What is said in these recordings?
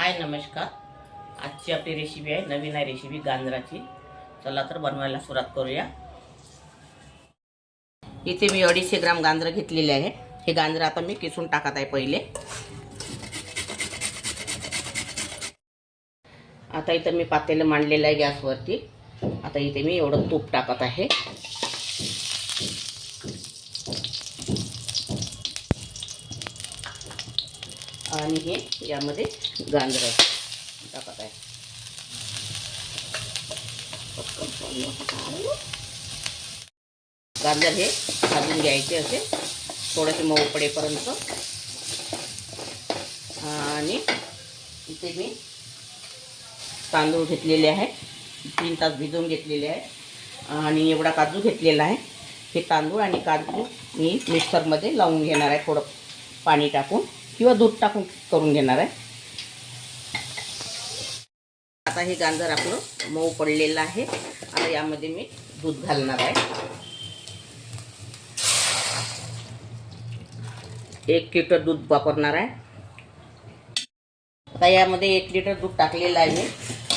हाय नमस्कार। आजची आपली रेसिपी आहे, नवीन आहे रेसिपी गाजराची। चला तर बनवायला सुरुवात करूया। इथे मी 250 ग्राम गाजर घेतलेले आहे। हे गाजर आता मी किसून टाकत आहे पहिले। आता इथे मी पातेलं मांडलेलं आहे गॅसवरती। आता इथे मी एवढं तूप टाकत आहे। आणि हे यामध्ये गाजर टाकत आहे। गाजर हे भाजून घ्यायचे असे थोडेसे मऊ पडेपर्यंत। आणि इथे मी तांदूळ घेतलेले आहे, 3 तास भिजवून घेतलेले आहे। आणि एवढा काजू घेतलेला आहे। हे तांदूळ आणि काजू मी मिक्सरमध्ये लावून घेणार आहे, थोडं पाणी टाकून किंवा दूध टाकून करून घेणार आहे। आता हे गाजर आपलं मऊ पडलेलं आहे। आता यामध्ये मी दूध घालणार आहे। 1 लिटर दूध वापरणार आहे। आता यामध्ये 1 लिटर दूध टाकलेलं आहे मी।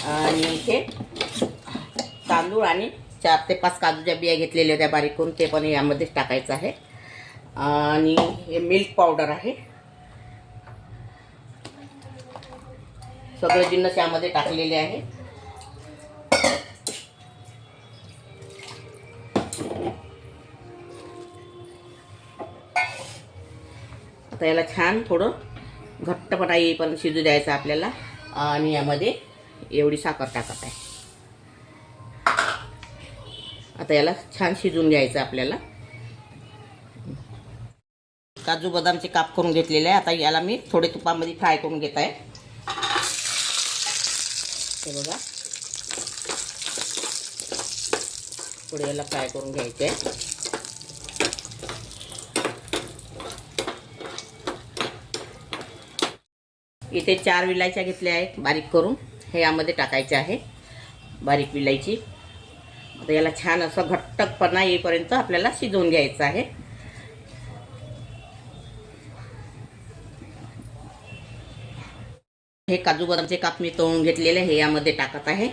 आणि इथे तांदूळ आणि 4 ते 5 काजूच्या बिया घेतलेल्या होत्या बारीक करून, ते पण यामध्ये टाकायचं आहे। आणि हे मिल्क पावडर आहे। सगळे जिन्नस यामध्ये टाकलेले आहे। आता याला छान थोडं घट्टपणा येईपर्यंत शिजू द्यायचं आपल्याला। आणि यामध्ये एवढी साखर टाकत आहे। आता याला छान शिजून घ्यायचं आपल्याला। काजू बदामचे काप करून घेतलेले आहे। आता याला मी थोडे तुपामध्ये फ्राय करून घेत आहे। हे बघा, थोडे याला फ्राय करून घ्यायचे आहे। इथे 4 विलायच्या घेतल्या आहेत बारीक करून, हे यामध्ये टाकायचे आहे, बारीक विलायची। आता याला छान असं घट्टपणा येईपर्यंत आपल्याला शिजवून घ्यायचं आहे। हे काजू बदामचे काप मी तळून घेतलेले हे यामध्ये टाकत आहे।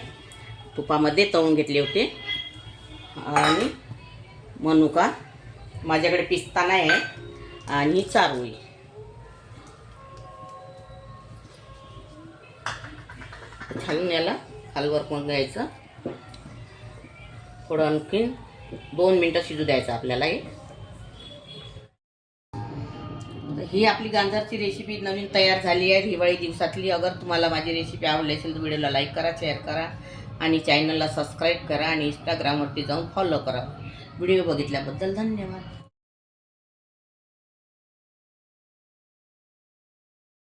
तुपामध्ये तळून घेतले होते। आणि मनुका, माझ्याकडे पिस्ता नाही आहे, आणि चारोळी। छान याला खालवर करून घ्यायचं। थोडं आणखीन 2 मिनटं शिजू द्यायचं आपल्याला। ही आपली गाजरची रेसिपी नवीन तयार झाली आहे, दिवाळी दिवसातली। अगर तुम्हाला माझी रेसिपी आवडली असेल तर व्हिडिओला लाईक करा, शेअर करा आणि चॅनलला सबस्क्राईब करा आणि इंस्टाग्रामवरती जाऊन फॉलो करा। व्हिडिओ बघितल्याबद्दल धन्यवाद।